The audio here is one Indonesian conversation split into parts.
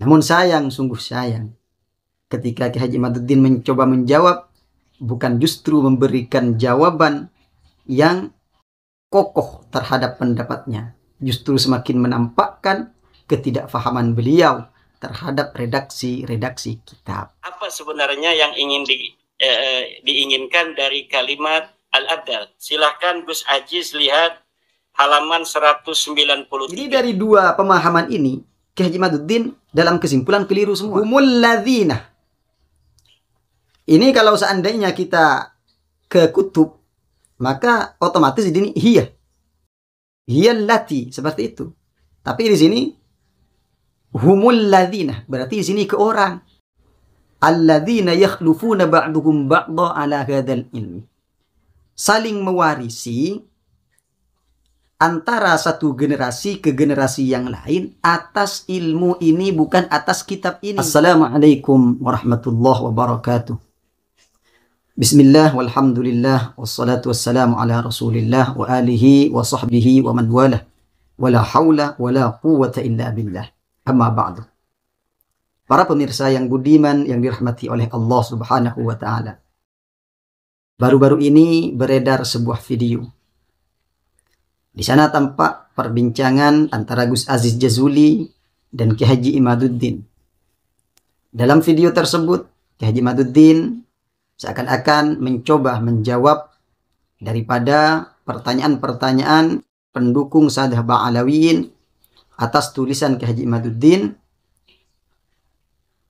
Namun sayang, sungguh sayang, ketika Ki Haji Imaduddin mencoba menjawab, bukan justru memberikan jawaban yang kokoh terhadap pendapatnya, justru semakin menampakkan ketidakfahaman beliau terhadap redaksi-redaksi kitab. Apa sebenarnya yang ingin diinginkan dari kalimat Al-Abdal? Silahkan Gus Aziz lihat halaman 193. Jadi dari dua pemahaman ini, Ki Haji Imaduddin dalam kesimpulan keliru semua. Humul ladzina. Ini kalau seandainya kita ke kutub, maka otomatis di sini hiya. Hiya lati, seperti itu. Tapi di sini humul ladzina, berarti di sini ke orang. Alladzina yakhlufuna ba'duhum ba'dha ala hadzal ilmi. Saling mewarisi antara satu generasi ke generasi yang lain atas ilmu ini, bukan atas kitab ini. Assalamualaikum warahmatullahi wabarakatuh. Bismillah walhamdulillah wassalatu wassalamu ala rasulillah wa alihi wa sahbihi wa man walah. Wala hawla wala quwwata illa billah. Amma ba'du. Para pemirsa yang budiman yang dirahmati oleh Allah Subhanahu wa taala. Baru-baru ini beredar sebuah video. Di sana tampak perbincangan antara Gus Aziz Jazuli dan Ki Haji Imaduddin. Dalam video tersebut, Ki Haji Imaduddin seakan-akan mencoba menjawab daripada pertanyaan-pertanyaan pendukung Sadah Ba'alawiyin atas tulisan Ki Haji Imaduddin.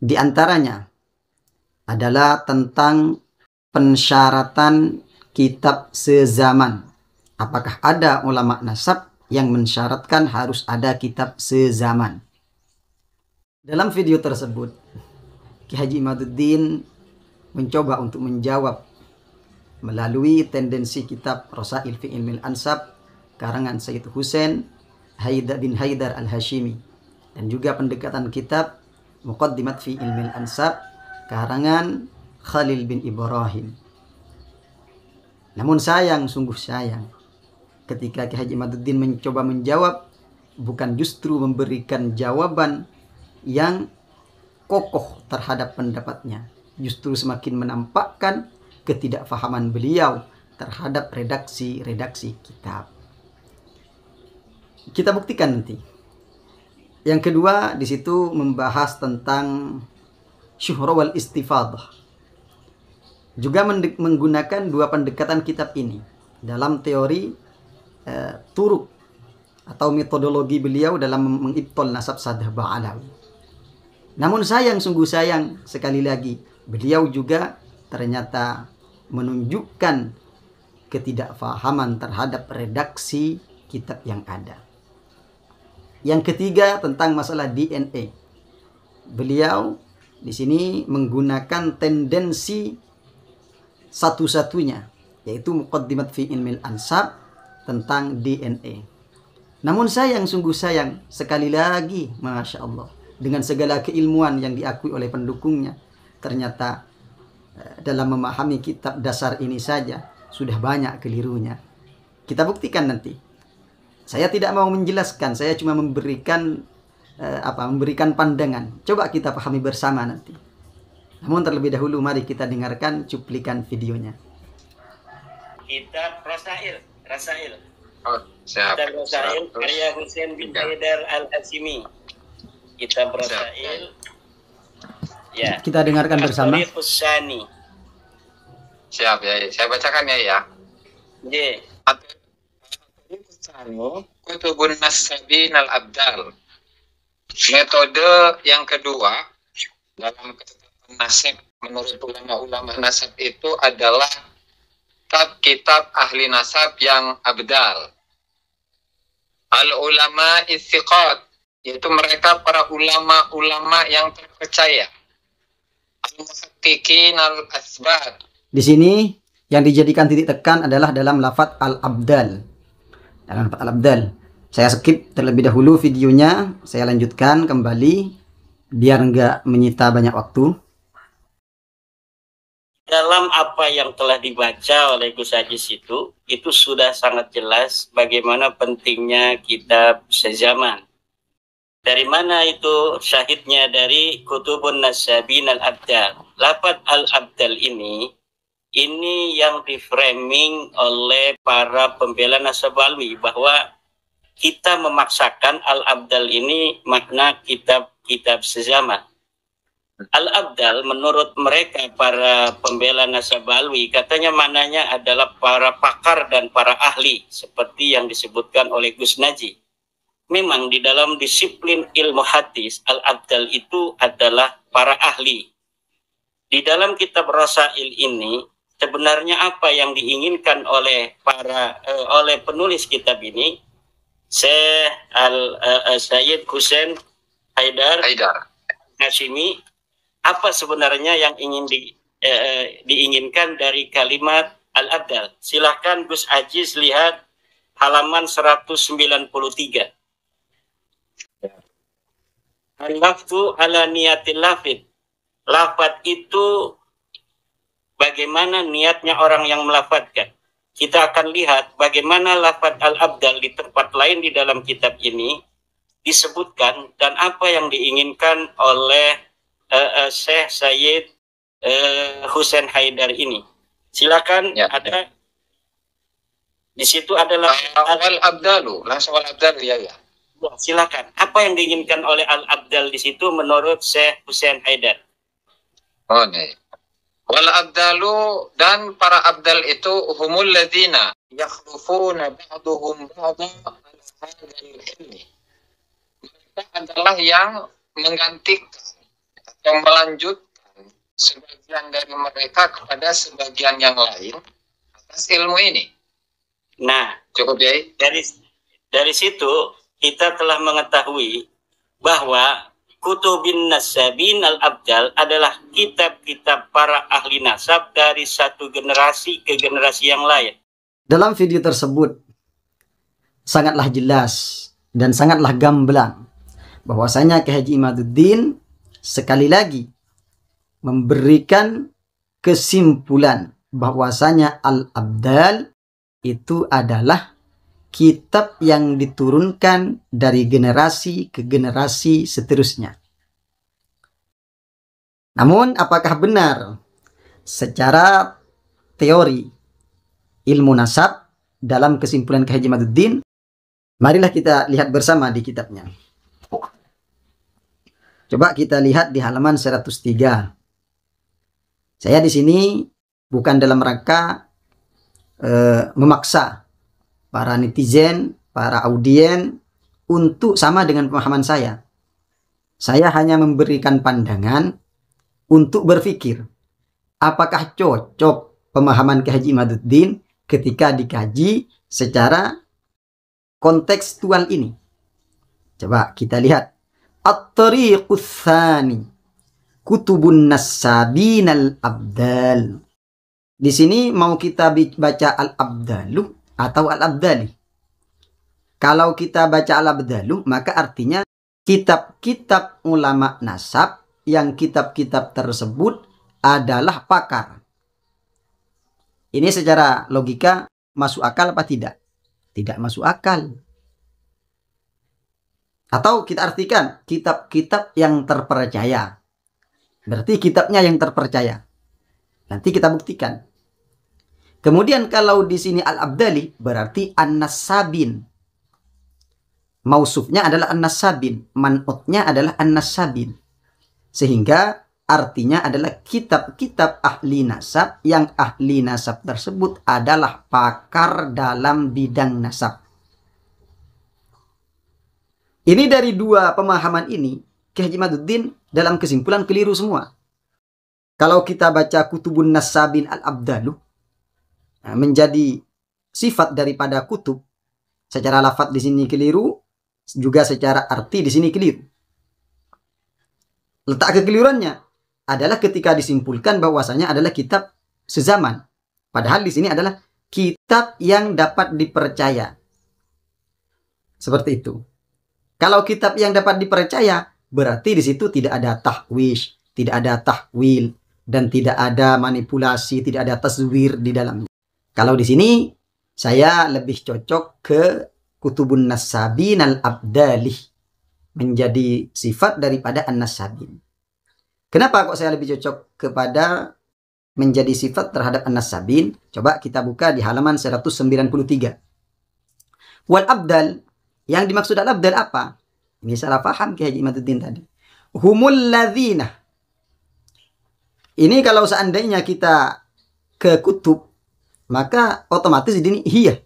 Di antaranya adalah tentang pensyaratan kitab sezaman. Apakah ada ulama nasab yang mensyaratkan harus ada kitab sezaman? Dalam video tersebut, Ki Haji Imaduddin mencoba untuk menjawab melalui tendensi kitab Rasail fi Ilmil Ansab karangan Sayyid Husain bin Haidar Al-Hashimi, dan juga pendekatan kitab Muqaddimat fi Ilmil Ansab karangan Khalil bin Ibrahim. Namun sayang, sungguh sayang, ketika Ki Haji Imaduddin mencoba menjawab, bukan justru memberikan jawaban yang kokoh terhadap pendapatnya, justru semakin menampakkan ketidakfahaman beliau terhadap redaksi-redaksi kitab. Kita buktikan nanti. Yang kedua, di situ membahas tentang syuhra wal istifadah. Juga menggunakan dua pendekatan kitab ini dalam teori turuk atau metodologi beliau dalam mengibtol nasab Sadah Ba'alawi. Namun sayang, sungguh sayang, sekali lagi beliau juga ternyata menunjukkan ketidakfahaman terhadap redaksi kitab yang ada. Yang ketiga, tentang masalah DNA. Beliau di sini menggunakan tendensi satu-satunya, yaitu Muqaddimat fi Ilmil Ansab tentang DNA. Namun sayang, sungguh sayang, sekali lagi, Masya Allah, dengan segala keilmuan yang diakui oleh pendukungnya, ternyata dalam memahami kitab dasar ini saja sudah banyak kelirunya. Kita buktikan nanti. Saya tidak mau menjelaskan, saya cuma memberikan memberikan pandangan. Coba kita pahami bersama nanti. Namun terlebih dahulu mari kita dengarkan cuplikan videonya. Kitab Rasail. Oh, siap. Kitab Rasail karya Husain bin Haidar Al-Hashimi. Kitab Rasail. Ya. Kita dengarkan bersama. Siap ya, saya bacakan ya. Ye. Kutubun Nasabin Al-Abdal. Metode yang kedua dalam ketetapan nasab menurut ulama-ulama nasab itu adalah kitab ahli nasab yang abdal. Al-ulama istiqat, yaitu mereka para ulama-ulama yang terpercaya. Al-muhaqqiqin al-asbat. Di sini yang dijadikan titik tekan adalah dalam lafaz al-abdal. Dalam lafaz al-abdal. Saya skip terlebih dahulu videonya, saya lanjutkan kembali biar nggak menyita banyak waktu. Dalam apa yang telah dibaca oleh Gus Aziz itu sudah sangat jelas bagaimana pentingnya kitab sezaman. Dari mana itu syahidnya? Dari Kutubun Nasabin al-Abdal. Lafaz al-Abdal ini yang di-framing oleh para pembela Nasabalwi, bahwa kita memaksakan al-Abdal ini makna kitab-kitab sezaman. Al-Abdal menurut mereka para pembela Nasabalwi, katanya mananya adalah para pakar dan para ahli, seperti yang disebutkan oleh Gus Naji. Memang di dalam disiplin ilmu hadis, Al-Abdal itu adalah para ahli. Di dalam kitab Rasail ini, sebenarnya apa yang diinginkan oleh oleh penulis kitab ini, Sayyid Hussein Haidar Hashimi, apa sebenarnya yang ingin diinginkan dari kalimat Al-Abdal? Silahkan Gus Aziz lihat halaman 193. Al-lafzu ala niyatil lafid. Lafad itu bagaimana niatnya orang yang melafadkan. Kita akan lihat bagaimana lafad Al-Abdal di tempat lain di dalam kitab ini disebutkan, dan apa yang diinginkan oleh Syekh Sayyid Hussein Haidar ini. Silakan, ya. Ada di situ adalah Al-Abdalu, langsung Al-Abdal, ya. Silakan. Apa yang diinginkan oleh Al-Abdal di situ menurut Syekh Hussein Haidar? Oh, nih. Wal abdalu, dan para abdal itu humul ladzina yakhlufuna ba'duhum ba'dha ala hadzal ilmi. Mereka adalah yang menggantikan atau melanjutkan sebagian dari mereka kepada sebagian yang lain atas ilmu ini. Nah, cukup ya. Dari situ kita telah mengetahui bahwa Kutubin Nasabin al-Abdal adalah kitab-kitab para ahli nasab dari satu generasi ke generasi yang lain. Dalam video tersebut sangatlah jelas dan sangatlah gamblang bahwasanya Kiai Haji Imaduddin sekali lagi memberikan kesimpulan bahwasanya Al-Abdal itu adalah kitab yang diturunkan dari generasi ke generasi seterusnya. Namun apakah benar secara teori ilmu nasab dalam kesimpulan Kiai Haji Imaduddin? Marilah kita lihat bersama di kitabnya. Coba kita lihat di halaman 103. Saya di sini bukan dalam rangka memaksa para netizen, para audien untuk sama dengan pemahaman saya. Saya hanya memberikan pandangan untuk berpikir apakah cocok pemahaman Kiai Haji Imaduddin ketika dikaji secara kontekstual ini. Coba kita lihat. At-tariqus tsani Kutubun Nasabin al-Abdal. Di sini mau kita baca Al-Abdalu atau Al-Abdali. Kalau kita baca Al-Abdalu, maka artinya kitab-kitab ulama nasab yang kitab-kitab tersebut adalah pakar. Ini secara logika masuk akal apa tidak? Tidak masuk akal. Atau kita artikan kitab-kitab yang terpercaya. Berarti kitabnya yang terpercaya. Nanti kita buktikan. Kemudian kalau di sini Al-Abdali berarti An-Nasabin. Mausufnya adalah An-Nasabin, man'utnya adalah An-Nasabin. Sehingga artinya adalah kitab-kitab ahli nasab yang ahli nasab tersebut adalah pakar dalam bidang nasab. Ini dari dua pemahaman ini, Kiai Haji Imaduddin dalam kesimpulan keliru semua. Kalau kita baca Kutubun Nasabin al-Abdalu, menjadi sifat daripada kutub, secara lafaz di sini keliru, juga secara arti di sini keliru. Letak kekeliruannya adalah ketika disimpulkan bahwasanya adalah kitab sezaman, padahal di sini adalah kitab yang dapat dipercaya. Seperti itu. Kalau kitab yang dapat dipercaya, berarti di situ tidak ada tahwish, tidak ada tahwil, dan tidak ada manipulasi, tidak ada tazwir di dalamnya. Kalau di sini saya lebih cocok ke Kutubun Nasabin al-Abdali. menjadi sifat daripada an-nasabin. Kenapa kok saya lebih cocok kepada menjadi sifat terhadap an-nasabin? Coba kita buka di halaman 193. Wal abdal, yang dimaksud al-abdal apa? Ini salah paham Ki Haji Imaduddin tadi. Humul ladzina. Ini kalau seandainya kita ke kutub, maka otomatis ini hiya.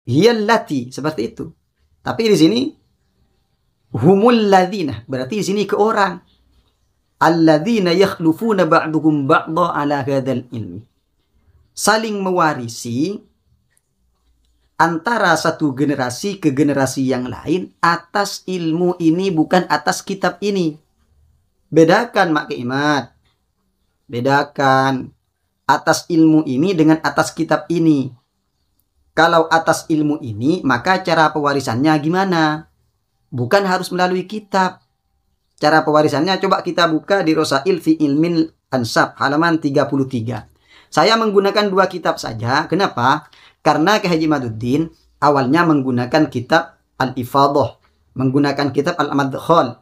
Hiya allati, seperti itu. Tapi di sini humul ladzina, berarti di sini ke orang. Alladzina yakhlufuna ba'duhum ba'dha ala hadzal ilmi. Saling mewarisi antara satu generasi ke generasi yang lain atas ilmu ini, bukan atas kitab ini. Bedakan Mak Imat. Bedakan atas ilmu ini dengan atas kitab ini. Kalau atas ilmu ini, maka cara pewarisannya gimana? Bukan harus melalui kitab. Cara pewarisannya coba kita buka di Rosail fi Ilmin Ansab halaman 33. Saya menggunakan 2 kitab saja. Kenapa? Karena Ki Haji Imaduddin awalnya menggunakan kitab Al-Ifadah, menggunakan kitab Al-Madkhal.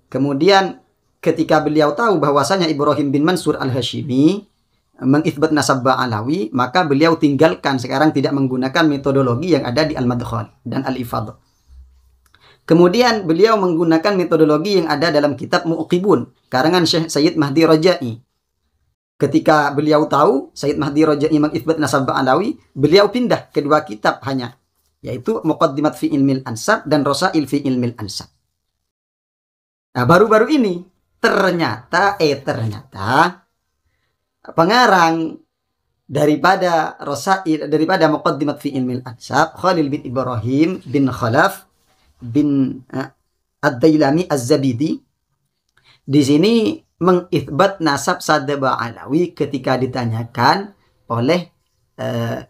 Kemudian ketika beliau tahu bahwasanya Ibrahim bin Mansur Al-Hashimi mengitsbat nasab Ba'alawi, maka beliau tinggalkan, sekarang tidak menggunakan metodologi yang ada di Al-Madkhal dan Al-Ifadah. Kemudian beliau menggunakan metodologi yang ada dalam kitab Mu'qibun, karangan Syekh Sayyid Mahdi Raja'i. Ketika beliau tahu Sayyid Mahdi Raja'i mengitsbat nasab Ba'alawi, beliau pindah ke 2 kitab hanya, yaitu Muqaddimat fi Ilmil Ansab dan Rosail fi Ilmil Ansab. Nah, baru-baru ini ternyata pengarang daripada Rosail, daripada Muqaddimat fi Ilmil Ansab, Khalil bin Ibrahim bin Khalaf bin Ad-Dailami Az-Zabidi, di sini mengitsbat nasab Sada Ba'alawi ketika ditanyakan oleh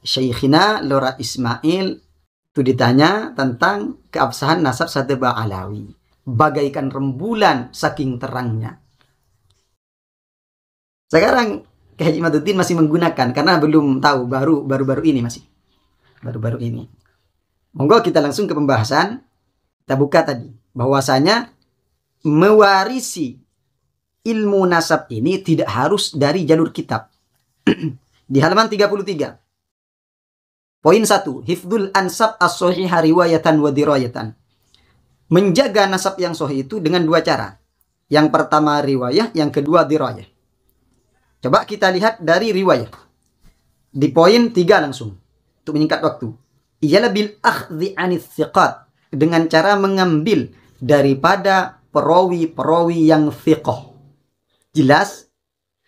Syekhina Lora Ismail. Itu ditanya tentang keabsahan nasab Sada Ba'alawi, bagaikan rembulan saking terangnya. Sekarang Ki Haji Imaduddin masih menggunakan karena belum tahu, baru-baru ini masih. Baru-baru ini. Monggo kita langsung ke pembahasan. Kita buka tadi bahwasanya mewarisi ilmu nasab ini tidak harus dari jalur kitab. Di halaman 33. Poin 1, hifdzul ansab as-sahihah riwayatan wa dirayatan. Menjaga nasab yang sahih itu dengan 2 cara. Yang pertama riwayah, yang kedua dirayah. Coba kita lihat dari riwayah. Di poin 3 langsung, untuk menyingkat waktu. Ialah bil akhdhi 'anits thiqat, dengan cara mengambil daripada perawi-perawi yang thiqah. Jelas?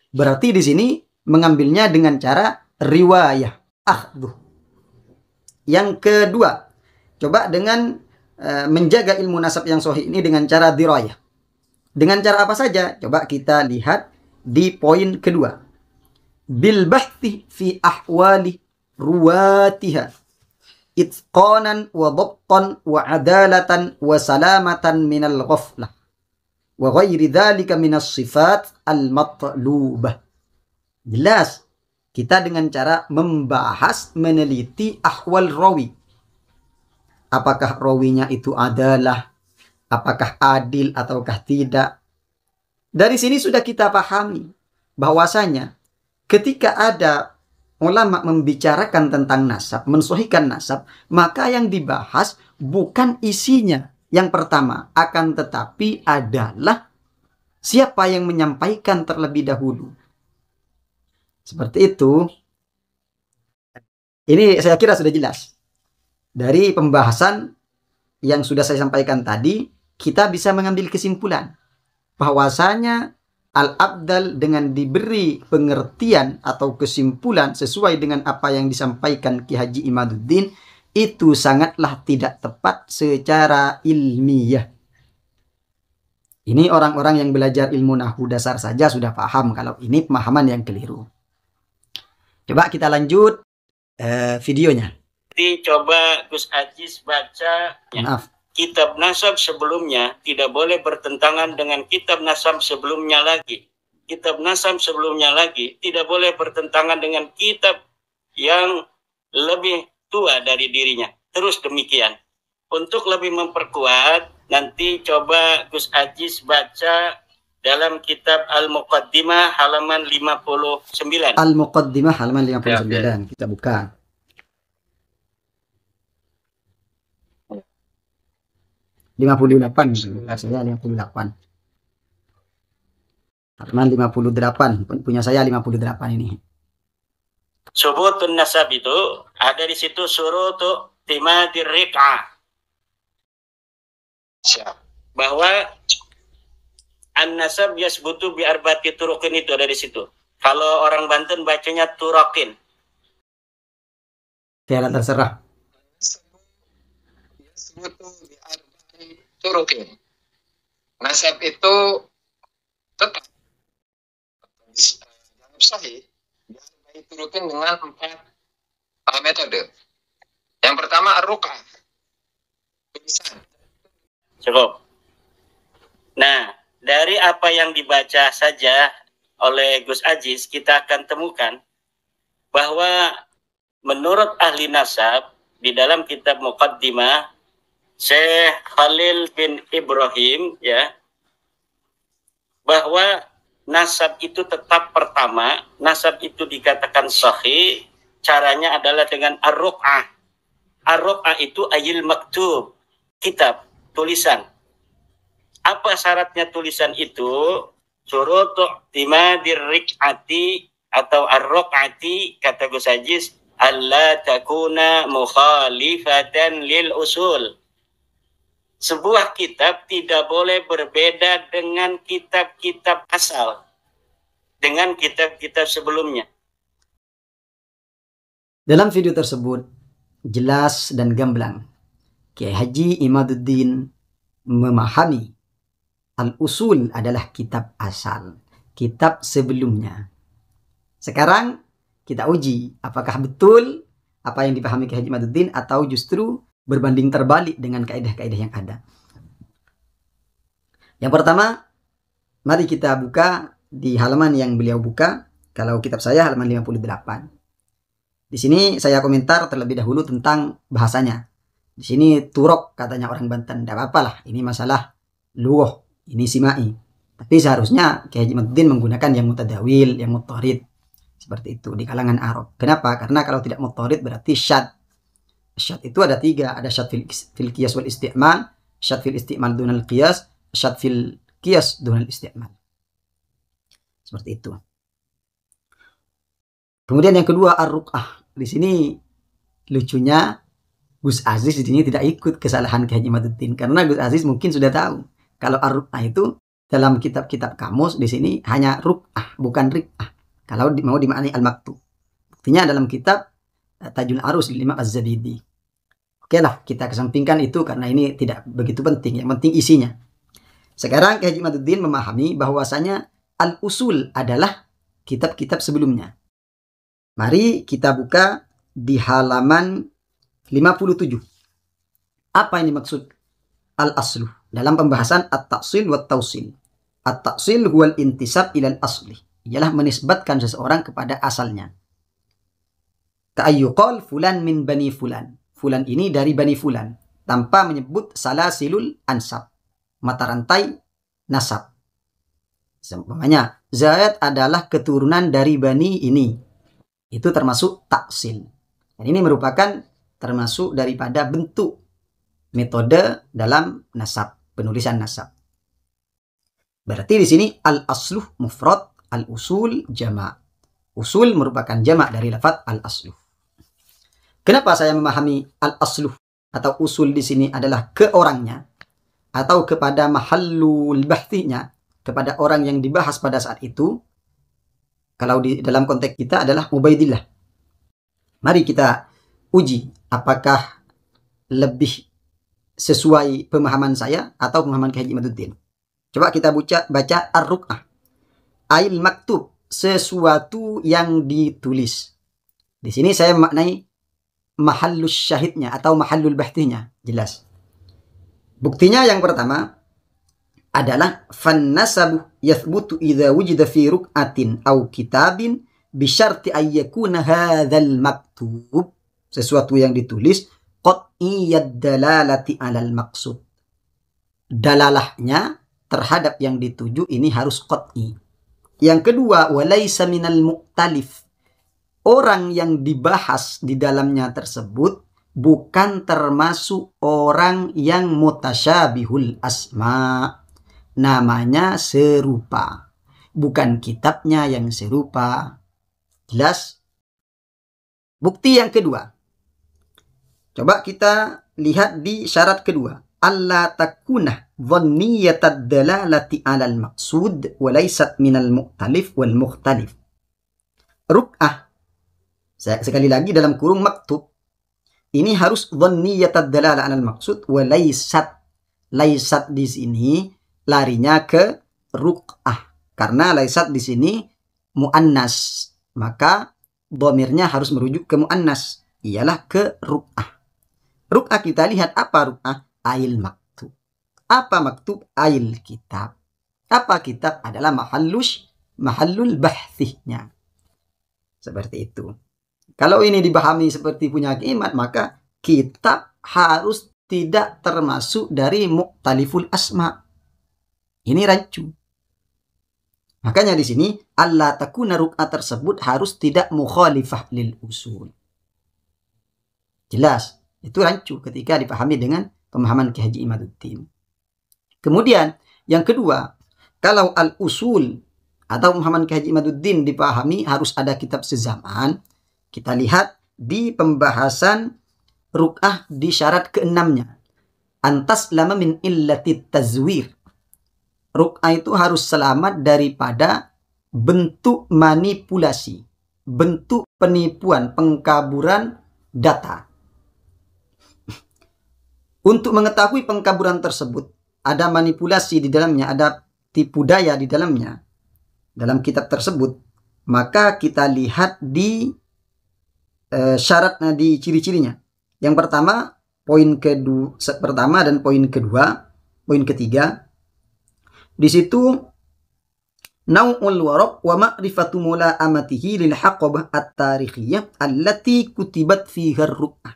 Berarti di sini mengambilnya dengan cara riwayah, akhdhu. Yang kedua, coba dengan menjaga ilmu nasab yang sahih ini dengan cara dirayah. Dengan cara apa saja? Coba kita lihat di poin kedua. Bil bahthi fi ahwali ruwatiha itqanan wa dhabtan wa adalatan wa salamatan minal ghaflah wa ghairi dzalika minas sifat al-matlubah. Jelas, kita dengan cara membahas, meneliti ahwal rawi. Apakah rawinya itu adalah, apakah adil ataukah tidak. Dari sini sudah kita pahami bahwasanya ketika ada ulama membicarakan tentang nasab, mensahihkan nasab, maka yang dibahas bukan isinya yang pertama, akan tetapi adalah siapa yang menyampaikan terlebih dahulu. Seperti itu. Ini saya kira sudah jelas. Dari pembahasan yang sudah saya sampaikan tadi, kita bisa mengambil kesimpulan bahwasanya al-abdal dengan diberi pengertian atau kesimpulan sesuai dengan apa yang disampaikan Ki Haji Imaduddin itu sangatlah tidak tepat secara ilmiah. Ini orang-orang yang belajar ilmu nahwu dasar saja sudah paham kalau ini pemahaman yang keliru. Coba kita lanjut videonya. Jadi coba Gus Ajis baca kitab nasab sebelumnya, tidak boleh bertentangan dengan kitab nasab sebelumnya lagi. Kitab nasab sebelumnya lagi tidak boleh bertentangan dengan kitab yang lebih tua dari dirinya. Terus demikian. Untuk lebih memperkuat nanti coba Gus Aziz baca dalam kitab Al-Muqaddimah halaman 59. Al-Muqaddimah halaman 59. Kita buka. Saya 58. Halaman 58. Punya saya 58 ini. Subutun nasab itu ada di situ surutu timadir rik'ah. Bahwa an-nasab yasbutu bi arba'ati turuqin itu ada di situ. Kalau orang Banten bacanya turokin. Saya terserah. Yasbutu bi arba'ati turuqin. Nasab itu tetap dianggap sahih turutin dengan 4 metode. Yang pertama ar-ruq'ah. Tulisan. Cukup. Nah, dari apa yang dibaca saja oleh Gus Aziz, kita akan temukan bahwa menurut ahli nasab di dalam kitab Muqaddimah Syekh Khalil bin Ibrahim ya, bahwa nasab itu tetap pertama, nasab itu dikatakan sahih, caranya adalah dengan ar-ruq'ah. Ar-ruq'ah itu ayil maktub, kitab, tulisan. Apa syaratnya tulisan itu? Surutu timadir rik'ati atau ar-ruq'ati, kata Gus Aziz, alla takuna mukhalifatan lil usul. Sebuah kitab tidak boleh berbeda dengan kitab-kitab asal, dengan kitab-kitab sebelumnya. Dalam video tersebut, jelas dan gamblang, Kiai Haji Imaduddin memahami al-usul adalah kitab asal, kitab sebelumnya. Sekarang kita uji apakah betul apa yang dipahami Kiai Haji Imaduddin atau justru berbanding terbalik dengan kaidah-kaidah yang ada. Yang pertama, mari kita buka di halaman yang beliau buka. Kalau kitab saya halaman 58. Di sini saya komentar terlebih dahulu tentang bahasanya. Di sini turok katanya orang Banten. Tidak apa-apa lah, ini masalah luwah, ini simai. Tapi seharusnya Kiai Haji Imaduddin menggunakan yang mutadawil, yang mutarid. Seperti itu di kalangan Arab. Kenapa? Karena kalau tidak mutarid berarti syad. Syad itu ada 3, ada syad fil qiyas wal isti'mal, syad fil isti'mal dunal qiyas, syad fil qiyas dunal isti'mal. Seperti itu. Kemudian yang kedua ar-ruq'ah. Di sini lucunya Gus Aziz di sini tidak ikut kesalahan Kiai Haji Imaduddin karena Gus Aziz mungkin sudah tahu kalau ar-ruq'ah itu dalam kitab-kitab kamus di sini hanya ruq'ah bukan riq'ah. Kalau mau dimaknai al-maktub. Buktinya dalam kitab Tajul Arus Imam Az-Zabidi. Oke lah, kita kesampingkan itu karena ini tidak begitu penting. Yang penting isinya. Sekarang Kiai Haji Imaduddin memahami bahwasanya al-usul adalah kitab-kitab sebelumnya. Mari kita buka di halaman 57. Apa ini maksud al-aslu? Dalam pembahasan at-ta'sil wa at-tawsil. At-ta'sil huwal intisab ilal asli. Ialah menisbatkan seseorang kepada asalnya. Ka'ayyuqal fulan min bani fulan. Fulan ini dari bani fulan. Tanpa menyebut salasilul ansab. Mata rantai nasab. Seumpamanya, Zaid adalah keturunan dari bani ini. Itu termasuk taksil. Dan ini merupakan termasuk daripada bentuk metode dalam nasab. Penulisan nasab. Berarti di sini al-asluh mufrad, al-usul jama'. Usul merupakan jama' dari lafaz al-asluh. Kenapa saya memahami al-asluh atau usul di sini adalah ke orangnya atau kepada mahallul bahtinya, kepada orang yang dibahas pada saat itu. Kalau di dalam konteks kita adalah Ubaidillah. Mari kita uji apakah lebih sesuai pemahaman saya atau pemahaman Kiai Haji Imaduddin. Coba kita baca ar-ruq'ah. Ail maktub, sesuatu yang ditulis. Di sini saya memaknai mahallus syahidnya atau mahallul bahtinya. Jelas. Buktinya yang pertama adalah fannasabu yathbutu idza wujida fi ruq'atin aw kitabin bi syarti ay yakuna hadzal maktub, sesuatu yang ditulis qat'iyyad dalalati 'alal maqsud. dalalahnya terhadap yang dituju ini harus qat'i. Yang kedua, walaysa minal mu'talif. Orang yang dibahas di dalamnya tersebut bukan termasuk orang yang mutasyabihul asma. Namanya serupa. Bukan kitabnya yang serupa. Jelas? Bukti yang kedua. Coba kita lihat di syarat kedua. Alla takunah dhanniyatad dalalati alal maqsud walaysat minal mu'talif wal mukhtalif. Ruk'ah. Sekali lagi dalam kurung maktub. Ini harus dhanniyatad dalalah alal maqsud walaysat. Laysat di sini larinya ke ruk'ah. Karena laysat di sini mu'annas. Maka dhamirnya harus merujuk ke mu'annas. Ialah ke ruk'ah. Ruk'ah kita lihat apa ruk'ah? Ail maktub. Apa maktub? Ail kitab. Apa kitab? Adalah mahallul bahthihnya. Seperti itu. Kalau ini dipahami seperti punya iman, maka kitab harus tidak termasuk dari mu'taliful asma. Ini rancu. Makanya di sini alla takuna ruk'ah tersebut harus tidak mukhalifah lil usul. Jelas, itu rancu ketika dipahami dengan pemahaman Ki Haji Imaduddin. Kemudian yang kedua, kalau al-usul atau pemahaman Ki Haji Imaduddin dipahami harus ada kitab sezaman. Kita lihat di pembahasan ruk'ah di syarat ke-6-nya. Antas lama min illati tazwir. Ruk'ah itu harus selamat daripada bentuk manipulasi, bentuk penipuan, pengkaburan data. Untuk mengetahui pengkaburan tersebut, ada manipulasi di dalamnya, ada tipu daya di dalamnya, dalam kitab tersebut, maka kita lihat di syaratnya, di ciri-cirinya. Yang pertama, poin pertama dan poin kedua, poin ketiga, di situ nau'ul waraq wa ma'rifatu mula'amatihi lil haqabah at-tarikhiyah allati kutibat fiha ar-ru'ah.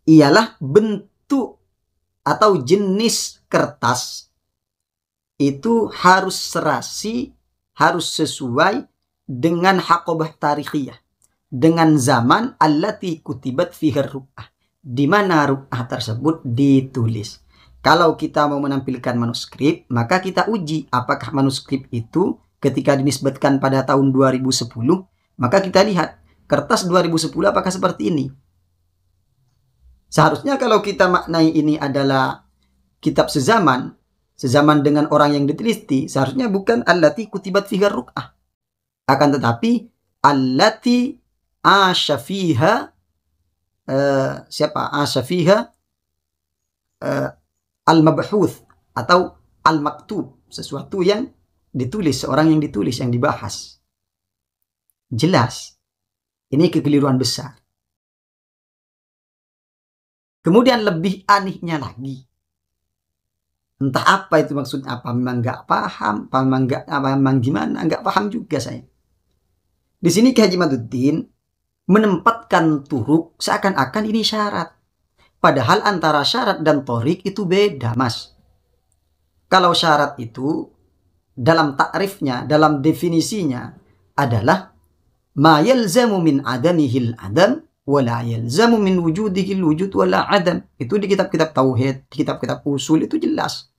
Ialah bentuk atau jenis kertas itu harus serasi, harus sesuai dengan haqabah tarikhiyah, dengan zaman allati kutibat fiha ar-ru'ah, di mana ru'ah tersebut ditulis. Kalau kita mau menampilkan manuskrip, maka kita uji apakah manuskrip itu ketika dinisbatkan pada tahun 2010, maka kita lihat kertas 2010 apakah seperti ini. Seharusnya kalau kita maknai ini adalah kitab sezaman dengan orang yang diteliti, seharusnya bukan allati kutibat fiha ruq'ah. Akan tetapi allati asya fiha al-mabhuth atau al-maktub, sesuatu yang ditulis, seorang yang ditulis, yang dibahas. Jelas. Ini kekeliruan besar. Kemudian lebih anehnya lagi, entah apa itu maksudnya, apa memang nggak paham, apa memang gimana, nggak paham juga saya. Di sini Ki Haji Imaduddin menempatkan turuk seakan-akan ini syarat. Padahal antara syarat dan torik itu beda, Mas. Kalau syarat itu dalam takrifnya, dalam definisinya adalah ma yalzamu min adamihil adam wala yalzamu min wujudihil wujud wala adam. Itu di kitab-kitab tauhid, di kitab-kitab usul itu jelas.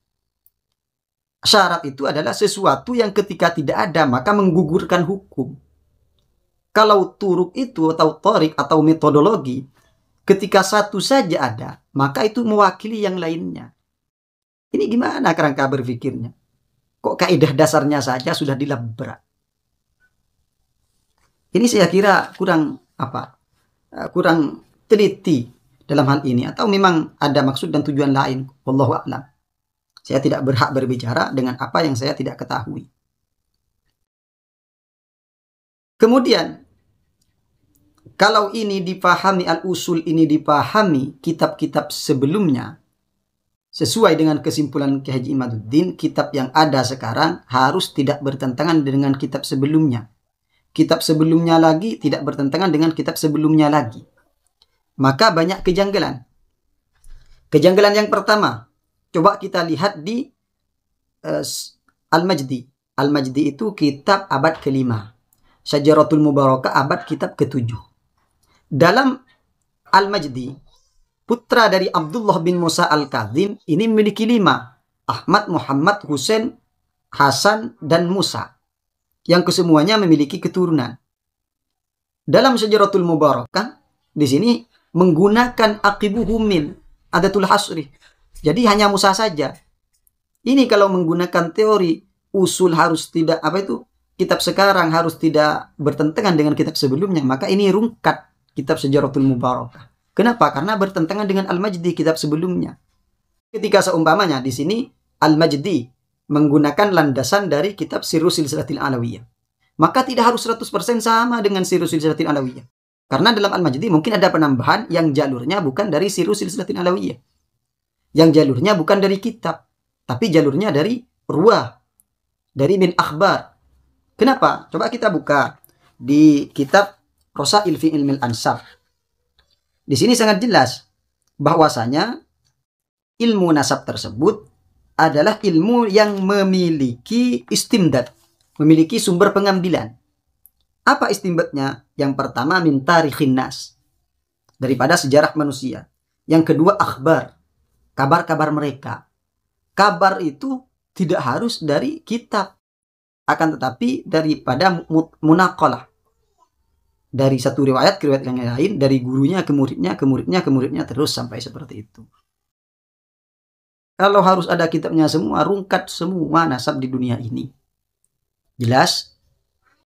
Syarat itu adalah sesuatu yang ketika tidak ada maka menggugurkan hukum. Kalau turuk itu atau torik atau metodologi, ketika satu saja ada, maka itu mewakili yang lainnya. Ini gimana kerangka berpikirnya? Kok kaidah dasarnya saja sudah dilabrak? Ini saya kira kurang teliti dalam hal ini, atau memang ada maksud dan tujuan lain. Wallahu a'lam. Saya tidak berhak berbicara dengan apa yang saya tidak ketahui. Kemudian, kalau ini dipahami, al-usul ini dipahami kitab-kitab sebelumnya, sesuai dengan kesimpulan Ki Haji Imaduddin, kitab yang ada sekarang harus tidak bertentangan dengan kitab sebelumnya. Kitab sebelumnya lagi tidak bertentangan dengan kitab sebelumnya lagi. Maka banyak kejanggalan. Kejanggalan yang pertama, coba kita lihat di Al-Majdi. Al-Majdi itu kitab abad ke-5. Syajaratul Mubarakah abad kitab ke-7. Dalam Al-Majdi, putra dari Abdullah bin Musa Al-Kadzim ini memiliki 5. Ahmad, Muhammad, Husain, Hasan, dan Musa. Yang kesemuanya memiliki keturunan. Dalam Syajaratul Mubarakah, di sini menggunakan aqibuhum min adatul hasri. Jadi hanya Musa saja. Ini kalau menggunakan teori usul harus tidak kitab sekarang harus tidak bertentangan dengan kitab sebelumnya, maka ini rungkat kitab Syajaratul Mubarakah. Kenapa? Karena bertentangan dengan Al-Majdi kitab sebelumnya. Ketika seumpamanya di sini Al-Majdi menggunakan landasan dari kitab Sirrus Silsilatil Alawiyah, maka tidak harus 100% sama dengan Sirrus Silsilatil Alawiyah. Karena dalam Al-Majdi mungkin ada penambahan yang jalurnya bukan dari Sirrus Silsilatil Alawiyah. Yang jalurnya bukan dari kitab, tapi jalurnya dari ruwah, dari min akhbar. Kenapa? Coba kita buka di kitab Rasail fi Ilmil Ansab. Di sini sangat jelas bahwasanya ilmu nasab tersebut adalah ilmu yang memiliki istimdad, memiliki sumber pengambilan. Apa istimbatnya? Yang pertama min tarikhin nas, daripada sejarah manusia. Yang kedua akhbar, kabar-kabar mereka. Kabar itu tidak harus dari kitab, akan tetapi daripada munaqalah, dari satu riwayat ke riwayat yang lain, dari gurunya ke muridnya, ke muridnya, ke muridnya, terus sampai seperti itu. Kalau harus ada kitabnya semua, rungkat semua nasab di dunia ini. Jelas?